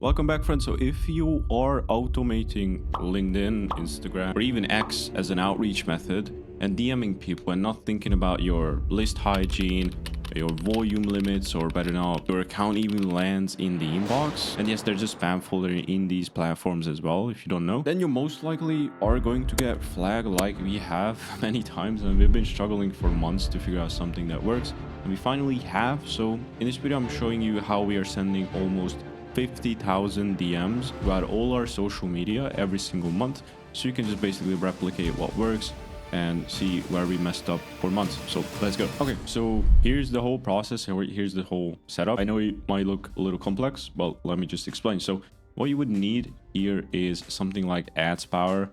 Welcome back, friends. So if you are automating LinkedIn, Instagram, or even X as an outreach method and DMing people and not thinking about your list hygiene, your volume limits, or better not, your account even lands in the inbox, and yes, there's a spam folder in these platforms as well, if you don't know, then you most likely are going to get flagged like we have many times, and we've been struggling for months to figure out something that works, and we finally have. So in this video, I'm showing you how we are sending almost 50,000 DMs throughout all our social media every single month, so you can just basically replicate what works and see where we messed up for months. So let's go. Okay, so here's the whole process, and here's the whole setup. I know it might look a little complex, but let me just explain. So what you would need here is something like AdsPower,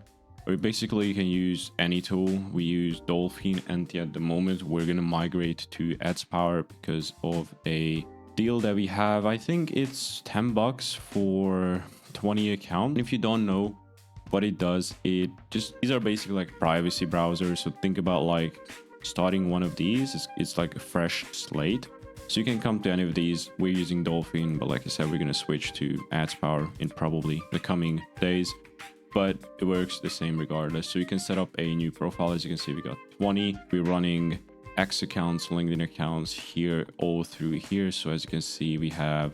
or basically you can use any tool. We use Dolphin, and at the moment we're gonna migrate to AdsPower because of a deal that we have. I think it's $10 for 20 accounts. If you don't know what it does, these are basically like privacy browsers. So think about like starting one of these. It's like a fresh slate. So you can come to any of these. We're using Dolphin, but like I said, we're going to switch to AdsPower in probably the coming days, but it works the same regardless. So you can set up a new profile. As you can see, we got 20. We're running X accounts, LinkedIn accounts here, all through here. So as you can see, we have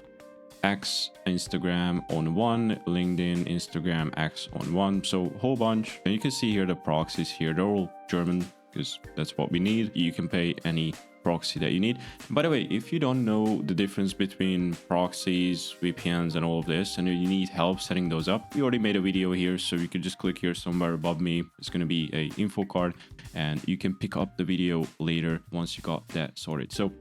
X, Instagram on one, LinkedIn, Instagram, X on one. So whole bunch. And you can see here the proxies here. They're all German because that's what we need. You can pay any proxy that you need. By the way, if you don't know the difference between proxies, VPNs, and all of this, and you need help setting those up, we already made a video here, so you can just click here somewhere above me. It's going to be a info card, and you can pick up the video later once you got that sorted. So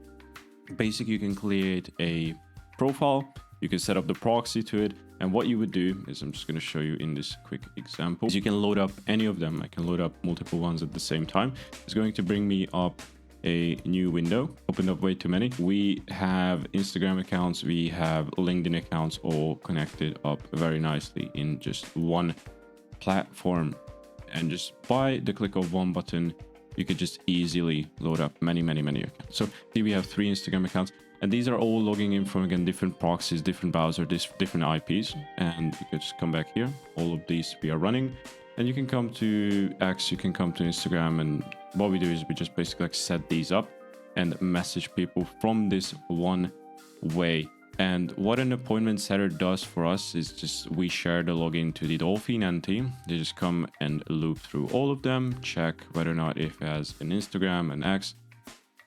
basically, you can create a profile. You can set up the proxy to it, and what you would do is, I'm just going to show you in this quick example, is you can load up any of them. I can load up multiple ones at the same time. It's going to bring me up a new window. Opened up way too many. We have Instagram accounts, we have LinkedIn accounts, all connected up very nicely in just one platform, and just by the click of one button you could just easily load up many accounts. So here we have 3 Instagram accounts, and these are all logging in from, again, different proxies, different browser, different IPs. And you can just come back here. All of these we are running, and you can come to X, you can come to Instagram, and what we do is we just basically like set these up and message people from this one way. And what an appointment setter does for us is just we share the login to the Dolphin entity. They just come and loop through all of them, check whether or not it has an Instagram, an X,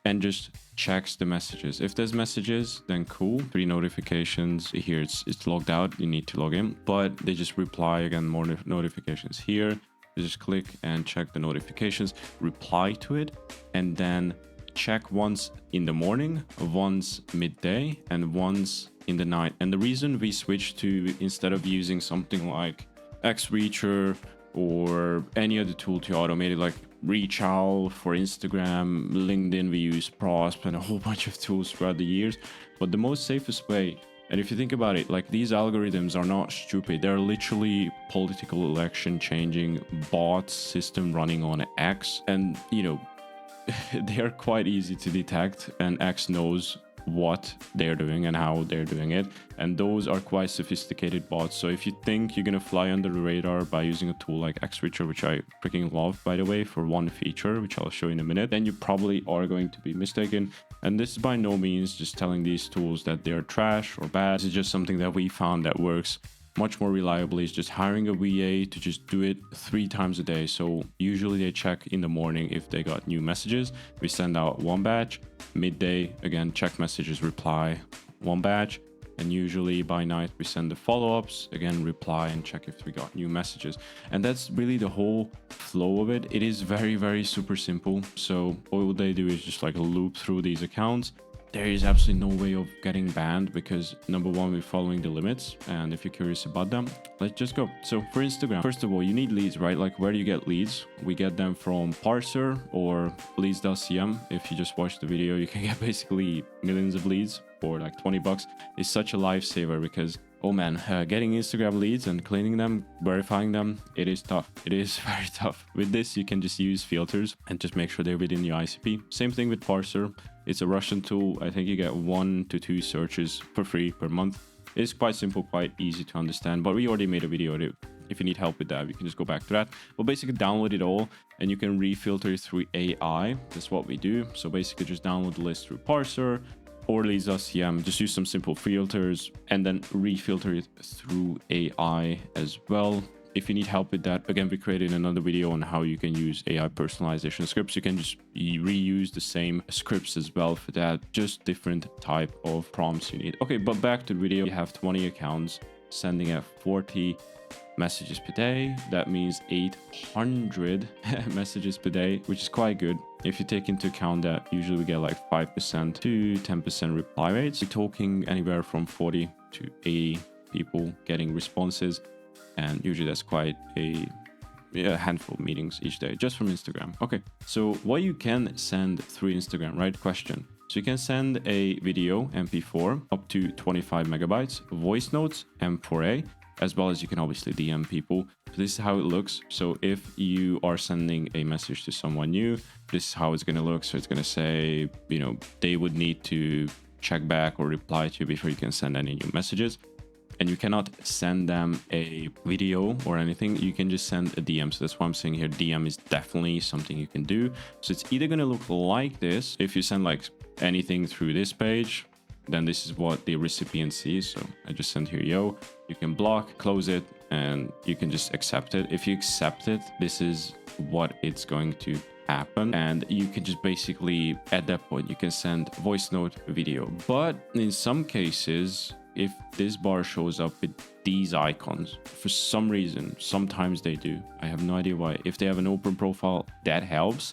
and just checks the messages. If there's messages, then cool. 3 notifications here, it's logged out, you need to log in, but they just reply again, more notifications here. You just click and check the notifications, reply to it, and then check once in the morning, once midday, and once in the night. And the reason we switched to, instead of using something like XReacher or any other tool to automate it, like ReachOwl for Instagram, LinkedIn, we use Prosp and a whole bunch of tools throughout the years. But the most safest way, and if you think about it, like these algorithms are not stupid. They're literally political election changing bot system running on X. And, you know, they are quite easy to detect, and X knows what they're doing and how they're doing it, and those are quite sophisticated bots. So if you think you're gonna fly under the radar by using a tool like XReacher, which I freaking love, by the way, for one feature which I'll show you in a minute, then you probably are going to be mistaken. And this is by no means just telling these tools that they're trash or bad. This is just something that we found that works much more reliably, is just hiring a VA to just do it 3 times a day. So usually they check in the morning if they got new messages. We send out 1 batch. Midday, again, check messages, reply, 1 batch. And usually by night we send the follow-ups, again, reply and check if we got new messages. And that's really the whole flow of it. It is very super simple. So all they do is just like loop through these accounts. There is absolutely no way of getting banned because, number one, we're following the limits, and if you're curious about them, let's just go. So for Instagram, first of all, you need leads, right? Like, where do you get leads? We get them from Parser or leads.cm. If you just watch the video, you can get basically millions of leads for like $20. It's such a lifesaver because, oh man, getting Instagram leads and cleaning them, verifying them, it is tough. It is very tough. With this, you can just use filters and just make sure they're within your ICP. Same thing with Parser. It's a Russian tool. I think you get 1 to 2 searches for free per month. It's quite simple, quite easy to understand, but we already made a video. If you need help with that, you can just go back to that. But basically download it all and you can refilter it through AI. That's what we do. So basically just download the list through Parser or Lisa CM. Just use some simple filters and then refilter it through AI as well. If you need help with that, again, we created another video on how you can use AI personalization scripts. You can just reuse the same scripts as well for that, just different type of prompts you need. Okay, but back to the video. You have 20 accounts sending at 40 messages per day. That means 800 messages per day, which is quite good. If you take into account that usually we get like 5% to 10% reply rates, you're talking anywhere from 40 to 80 people getting responses. And usually that's quite a handful of meetings each day just from Instagram. Okay, so what you can send through Instagram, right? Question. So you can send a video MP4 up to 25 megabytes, voice notes M4A, as well as you can obviously DM people. So this is how it looks. So if you are sending a message to someone new, this is how it's going to look. So it's going to say, you know, they would need to check back or reply to you before you can send any new messages. And you cannot send them a video or anything. You can just send a DM. So that's why I'm saying here, DM is definitely something you can do. So it's either going to look like this. If you send like anything through this page, then this is what the recipient sees. So I just send here, yo, you can block, close it, and you can just accept it. If you accept it, this is what it's going to happen. And you can just basically, at that point, you can send voice note, video. But in some cases, if this bar shows up with these icons, for some reason, sometimes they do. I have no idea why. If they have an open profile, that helps.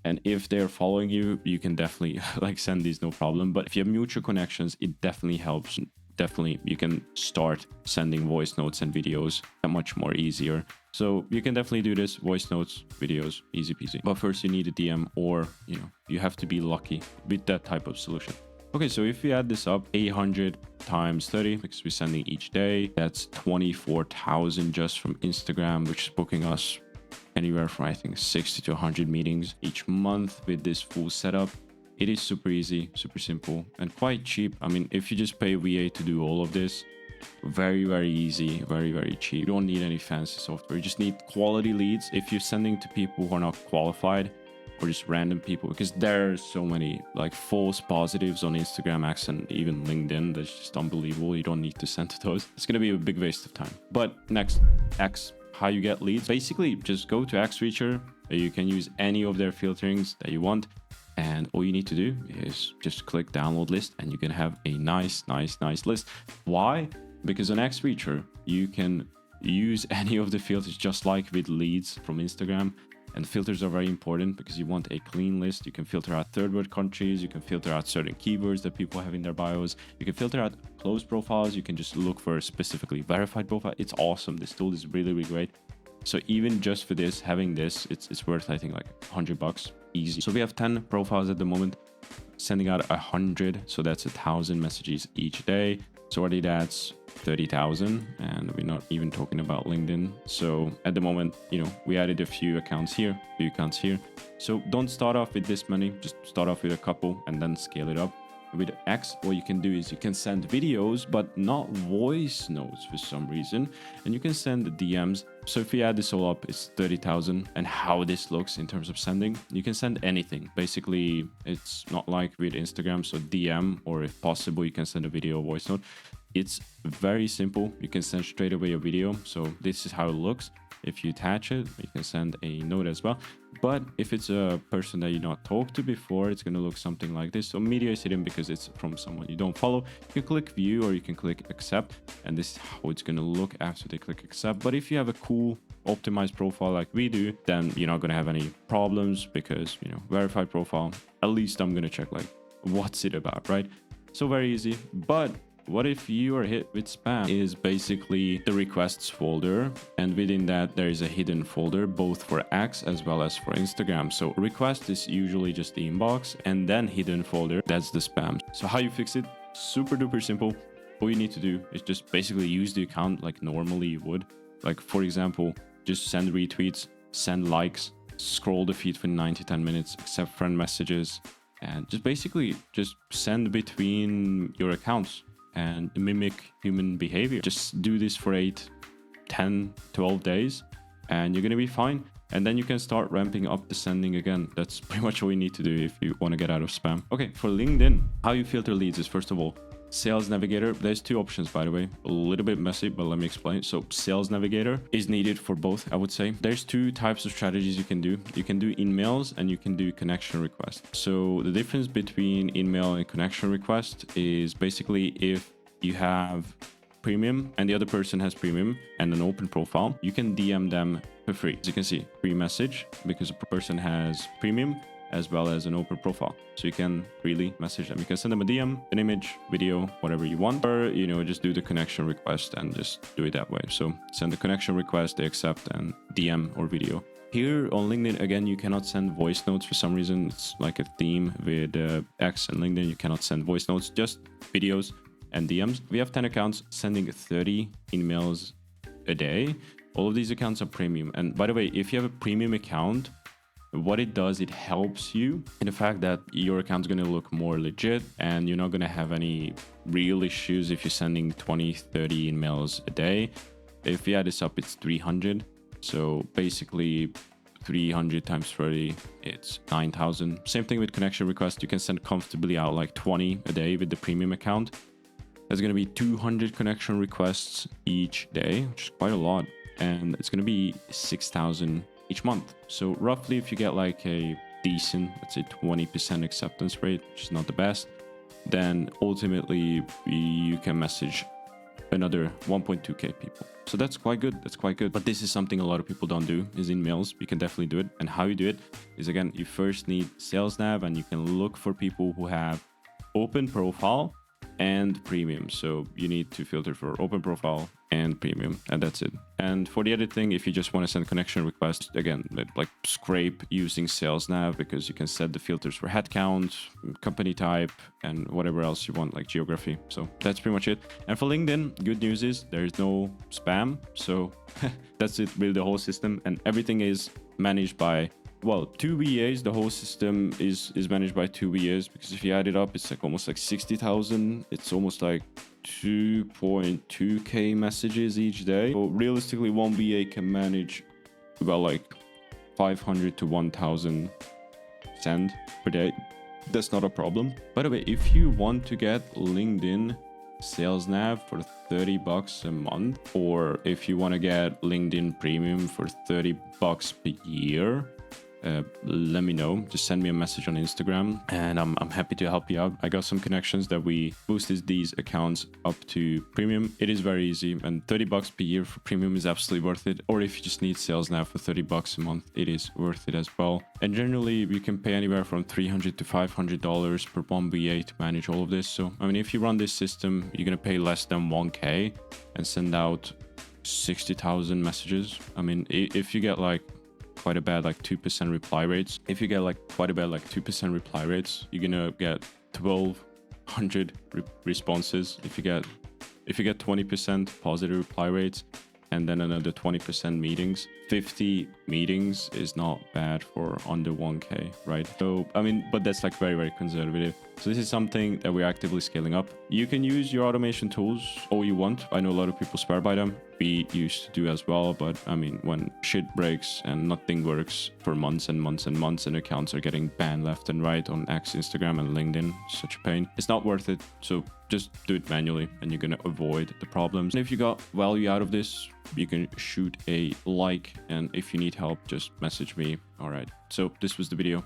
And if they're following you, you can definitely like send these, no problem. But if you have mutual connections, it definitely helps. Definitely, you can start sending voice notes and videos that much more easier. So you can definitely do this, voice notes, videos, easy peasy. But first you need a DM, or, you know, you have to be lucky with that type of solution. Okay, so if we add this up, 800 times 30, because we're sending each day, that's 24,000 just from Instagram, which is booking us anywhere from, I think, 60 to 100 meetings each month with this full setup. It is super easy, super simple, and quite cheap. I mean, if you just pay VA to do all of this, very, very easy, very, very cheap. You don't need any fancy software. You just need quality leads. If you're sending to people who are not qualified, or just random people, because there are so many like false positives on Instagram, X, and even LinkedIn. That's just unbelievable. You don't need to send to those. It's going to be a big waste of time. But next, X, how you get leads. Basically, just go to XReacher. You can use any of their filterings that you want. And all you need to do is just click download list and you can have a nice list. Why? Because on XReacher, you can use any of the filters just like with leads from Instagram. And filters are very important because you want a clean list. You can filter out third world countries. You can filter out certain keywords that people have in their bios. You can filter out closed profiles. You can just look for a specifically verified profile. It's awesome. This tool is really, really great. So even just for this, having this, it's worth, I think, like $100 easy. So we have 10 profiles at the moment, sending out 100. So that's 1,000 messages each day. So already that's 30,000, and we're not even talking about LinkedIn. So at the moment, you know, we added a few accounts here. So don't start off with this many, just start off with a couple and then scale it up. With X, what you can do is you can send videos, but not voice notes for some reason, and you can send DMs. So if we add this all up, it's 30,000. And how this looks in terms of sending, you can send anything. Basically, it's not like with Instagram. So DM, or if possible, you can send a video or voice note. It's very simple. You can send straight away a video. So this is how it looks. If you attach it, you can send a note as well. But if it's a person that you not talked to before, it's going to look something like this. So media is hidden because it's from someone you don't follow. You can click view or you can click accept, and this is how it's going to look after they click accept. But if you have a cool optimized profile like we do, then you're not going to have any problems because, you know, verified profile, at least I'm going to check like what's it about, right? So very easy. But what if you are hit with spam? Is basically the requests folder, and within that there is a hidden folder both for X as well as for Instagram. So request is usually just the inbox, and then hidden folder, that's the spam. So how you fix it? Super duper simple. All you need to do is just basically use the account like normally you would. Like for example, just send retweets, send likes, scroll the feed for 9 to 10 minutes, accept friend messages, and just basically just send between your accounts. and mimic human behavior. Just do this for 8, 10, 12 days and you're going to be fine. And then you can start ramping up the sending again. That's pretty much all you need to do if you want to get out of spam. Okay, for LinkedIn, how you filter leads is, first of all, Sales Navigator. There's 2 options, by the way. A little bit messy, but let me explain. So Sales Navigator is needed for both, I would say. There's 2 types of strategies you can do. You can do emails and you can do connection requests. So the difference between email and connection request is basically if you have premium and the other person has premium and an open profile, you can DM them for free. As you can see, free message because a person has premium as well as an open profile. So you can really message them. You can send them a DM, an image, video, whatever you want, or, you know, just do the connection request and just do it that way. So send the connection request, they accept, and DM or video. Here on LinkedIn, again, you cannot send voice notes for some reason. It's like a theme with X and LinkedIn. You cannot send voice notes, just videos and DMs. We have 10 accounts sending 30 emails a day. All of these accounts are premium. And by the way, if you have a premium account, what it does, it helps you in the fact that your account's going to look more legit and you're not going to have any real issues if you're sending 20, 30 emails a day. If you add this up, it's 300. So basically 300 times 30, it's 9,000. Same thing with connection requests. You can send comfortably out like 20 a day with the premium account. There's going to be 200 connection requests each day, which is quite a lot. And it's going to be 6,000 each month. So roughly, if you get like a decent, let's say 20% acceptance rate, which is not the best, then ultimately you can message another 1.2k people. So that's quite good. That's quite good. But this is something a lot of people don't do, is emails. You can definitely do it. And how you do it is, again, you first need Sales Nav, and you can look for people who have open profile and premium. So you need to filter for open profile and premium, and that's it. And for the editing, if you just want to send connection requests, again, like scrape using Sales Nav, because you can set the filters for headcount, company type, and whatever else you want, like geography. So that's pretty much it. And for LinkedIn, good news is there is no spam. So that's it, really, the whole system, and everything is managed by, well, 2 VAs. The whole system is managed by 2 VAs, because if you add it up, it's like almost like 60,000. It's almost like 2.2k messages each day. So realistically, 1 VA can manage about like 500 to 1,000 send per day. That's not a problem. By the way, if you want to get LinkedIn Sales Nav for $30 a month, or if you want to get LinkedIn Premium for $30 per year, let me know. Just send me a message on Instagram and I'm happy to help you out. I got some connections that we boosted these accounts up to premium. It is very easy, and $30 per year for premium is absolutely worth it. Or if you just need Sales Nav for $30 a month, it is worth it as well. And generally you can pay anywhere from $300 to $500 per 1 VA to manage all of this. So I mean, if you run this system, you're gonna pay less than 1k and send out 60,000 messages. I mean, if you get like quite a bad like 2% reply rates, if you get like quite a bad like 2% reply rates, you're gonna get 1,200 responses. If you get 20% positive reply rates and then another 20% meetings, 50 meetings is not bad for under 1k, right? So I mean, but that's like very, very conservative. So this is something that we're actively scaling up. You can use your automation tools all you want. I know a lot of people swear by them. We used to do as well, but I mean, when shit breaks and nothing works for months and months and months, and accounts are getting banned left and right on X, Instagram, and LinkedIn, such a pain. It's not worth it. So just do it manually and you're gonna avoid the problems. And if you got value out of this, you can shoot a like, and if you need help, just message me. All right, so this was the video.